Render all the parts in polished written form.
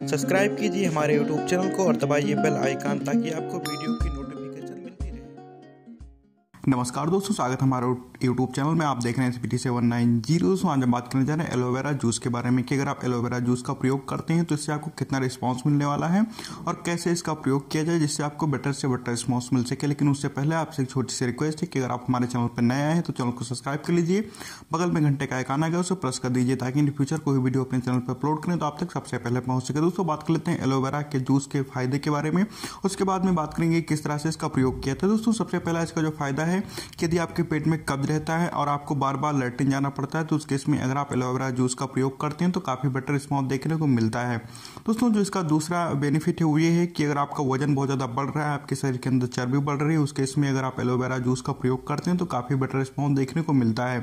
Subscribe कीजिए हमारे YouTube channel को और दबाइए बेल आइकन ताकि आपको वीडियो की नोटिफिकेशन मिलती रहे। नमस्कार दोस्तों, स्वागत है हमारे यूट्यूब चैनल में। आप देख रहे हैं SPT790। दोस्तों आज हम बात करने जा रहे हैं एलोवेरा जूस के बारे में कि अगर आप एलोवेरा जूस का प्रयोग करते हैं तो इससे आपको कितना रिस्पांस मिलने वाला है और कैसे इसका प्रयोग किया जाए जिससे आपको बेटर से बेटर रिस्पांस मिल सके। लेकिन उससे पहले आपसे एक छोटी सी रिक्वेस्ट है कि अगर आप हमारे चैनल पर नए आए हैं तो चैनल को सब्सक्राइब कर लीजिए, बगल में घंटे का आइकन आ गया उसे प्रेस कर दीजिए ताकि इन फ्यूचर कोई वीडियो अपने चैनल पर अपलोड करें तो आप तक सबसे पहले पहुंच सके। दोस्तों बात कर लेते हैं एलोवेरा के जूस के फायदे के बारे में, उसके बाद में बात करेंगे किस तरह से इसका प्रयोग किया था। दोस्तों सबसे पहला इसका जो फायदा है कि यदि आपके पेट में कब्ज रहता है और आपको बार बार लैट्रिन जाना पड़ता है तो उस केस में अगर आप एलोवेरा जूस का प्रयोग करते हैं तो काफी बेटर रिस्पॉन्स देखने को मिलता है। दोस्तों जो इसका दूसरा बेनिफिट है वो ये है कि अगर आपका वजन बहुत ज्यादा बढ़ रहा है, आपके शरीर के अंदर चर्बी बढ़ रही है, उस केस में अगर आप एलोवेरा जूस का प्रयोग करते हैं तो काफी बेटर रिस्पॉन्स देखने को मिलता है।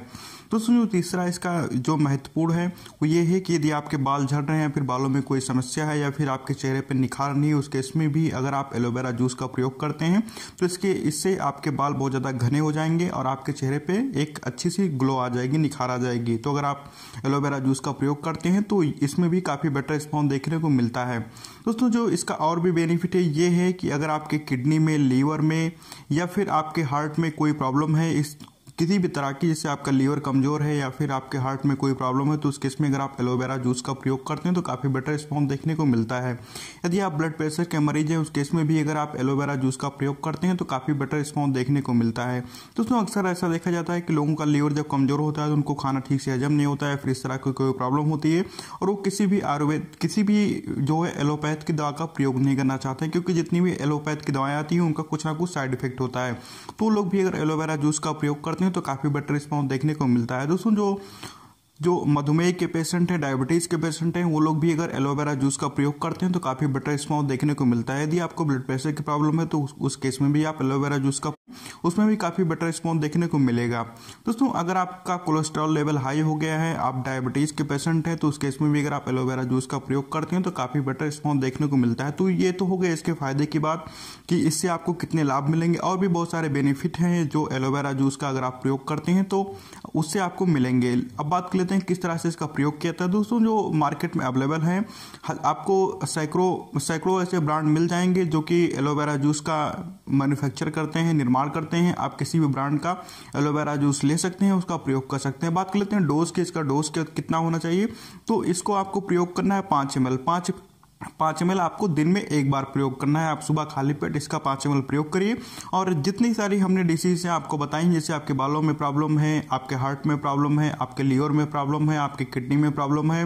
दोस्तों जो तीसरा इसका जो महत्वपूर्ण है वो ये है कि यदि आपके बाल झड़ रहे हैं या फिर बालों में कोई समस्या है या फिर आपके चेहरे पर निखार नहीं है, उस केस में भी अगर आप एलोवेरा जूस का प्रयोग करते हैं तो इससे आपके बाल बहुत ज्यादा घने हो जाएंगे और आपके चेहरे पे एक अच्छी सी ग्लो आ जाएगी, निखार आ जाएगी। तो अगर आप एलोवेरा जूस का प्रयोग करते हैं तो इसमें भी काफी बेटर रिस्पॉन्स देखने को मिलता है। दोस्तों जो इसका और भी बेनिफिट है ये है कि अगर आपके किडनी में, लीवर में या फिर आपके हार्ट में कोई प्रॉब्लम है, इस किसी भी तरह की, जैसे आपका लीवर कमजोर है या फिर आपके हार्ट में कोई प्रॉब्लम है, तो उस केस में अगर आप एलोवेरा जूस का प्रयोग करते हैं तो काफी बेटर रिस्पॉन्स देखने को मिलता है। यदि आप ब्लड प्रेशर के मरीज हैं उस केस में भी अगर आप एलोवेरा जूस का प्रयोग करते हैं तो काफी बेटर रिस्पॉन्स देखने को मिलता है। दोस्तों अक्सर ऐसा देखा जाता है कि लोगों का लीवर जब कमजोर होता है तो उनको खाना ठीक से हजम नहीं होता है, फिर इस तरह की कोई प्रॉब्लम होती है और वो किसी भी जो है एलोपैथ की दवा का प्रयोग नहीं करना चाहते हैं, क्योंकि जितनी भी एलोपैथ की दवाएं आती हैं उनका कुछ ना कुछ साइड इफेक्ट होता है। तो लोग भी अगर एलोवेरा जूस का प्रयोग करते हैं तो काफी बेटर रिस्पॉन्स देखने को मिलता है। दोस्तों जो मधुमेह के पेशेंट हैं, डायबिटीज के पेशेंट हैं, वो लोग भी अगर एलोवेरा जूस का प्रयोग करते हैं तो काफी बेटर रिस्पॉन्स देखने को मिलता है। यदि आपको ब्लड प्रेशर की प्रॉब्लम है तो उस केस में भी आप एलोवेरा जूस का उसमें भी काफी बेटर रिस्पॉन्स देखने को मिलेगा। दोस्तों अगर आपका कोलेस्ट्रॉल लेवल हाई हो गया है, आप डायबिटीज के पेशेंट हैं, तो उस केस में भी अगर आप एलोवेरा जूस का प्रयोग करते हैं तो काफी बेटर रिस्पॉन्स देखने को मिलता है। तो ये तो हो गया इसके फायदे की बात कि इससे आपको कितने लाभ मिलेंगे, और भी बहुत सारे बेनिफिट हैं जो एलोवेरा जूस का अगर आप प्रयोग करते हैं तो उससे आपको मिलेंगे। अब बात कर लेते हैं किस तरह से इसका प्रयोग किया था। दोस्तों जो मार्केट में अवेलेबल है, आपको सैकड़ों ऐसे ब्रांड मिल जाएंगे जो कि एलोवेरा जूस का मैन्युफैक्चर करते हैं, निर्माण करते हैं। आप किसी भी ब्रांड का एलोवेरा जूस ले सकते हैं, उसका प्रयोग कर सकते हैं। बात कर लेते हैं डोज के, इसका डोज कितना होना चाहिए। तो इसको आपको प्रयोग करना है 5 ml। 5 ml आपको दिन में एक बार प्रयोग करना है। आप सुबह खाली पेट इसका 5 ml प्रयोग करिए। और जितनी सारी हमने डिसीज हैं आपको बताई, जैसे आपके बालों में प्रॉब्लम है, आपके हार्ट में प्रॉब्लम है, आपके लीवर में प्रॉब्लम है, आपके किडनी में प्रॉब्लम है,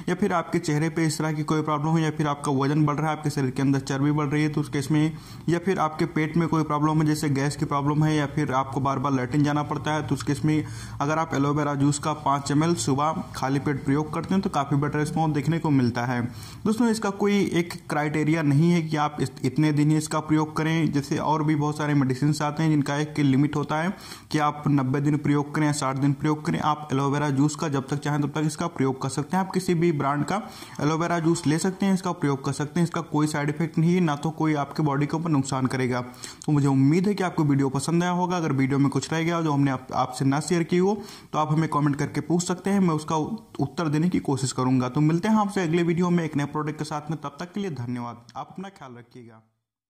या फिर आपके चेहरे पे इस तरह की कोई प्रॉब्लम है, या फिर आपका वजन बढ़ रहा है, आपके शरीर के अंदर चर्बी बढ़ रही है तो उस केस में, या फिर आपके पेट में कोई प्रॉब्लम है जैसे गैस की प्रॉब्लम है, या फिर आपको बार बार लैट्रिन जाना पड़ता है, तो उस केस में अगर आप एलोवेरा जूस का 5 ml सुबह खाली पेट प्रयोग करते हैं तो काफी बेटर रिस्पॉन्स देखने को मिलता है। दोस्तों इसका कोई एक क्राइटेरिया नहीं है कि आप इतने दिन ही इसका प्रयोग करें। जैसे और भी बहुत सारे मेडिसिन आते हैं जिनका एक लिमिट होता है कि आप 90 दिन प्रयोग करें या 60 दिन प्रयोग करें। आप एलोवेरा जूस का जब तक चाहें तब तक इसका प्रयोग कर सकते हैं। आप किसी भी ब्रांड का एलोवेरा जूस ले सकते हैं, इसका प्रयोग कर सकते हैं। इसका कोई साइड इफेक्ट नहीं है, ना तो कोई आपके बॉडी के ऊपर नुकसान करेगा। तो मुझे उम्मीद है कि आपको वीडियो पसंद आया होगा। अगर वीडियो में कुछ रह गया जो हमने आपसे ना शेयर की हो तो आप हमें कॉमेंट करके पूछ सकते हैं, मैं उसका उत्तर देने की कोशिश करूंगा। तो मिलते हैं आपसे अगले वीडियो में एक नए प्रोडक्ट के साथ में। तब तक के लिए धन्यवाद। आप अपना ख्याल रखिएगा।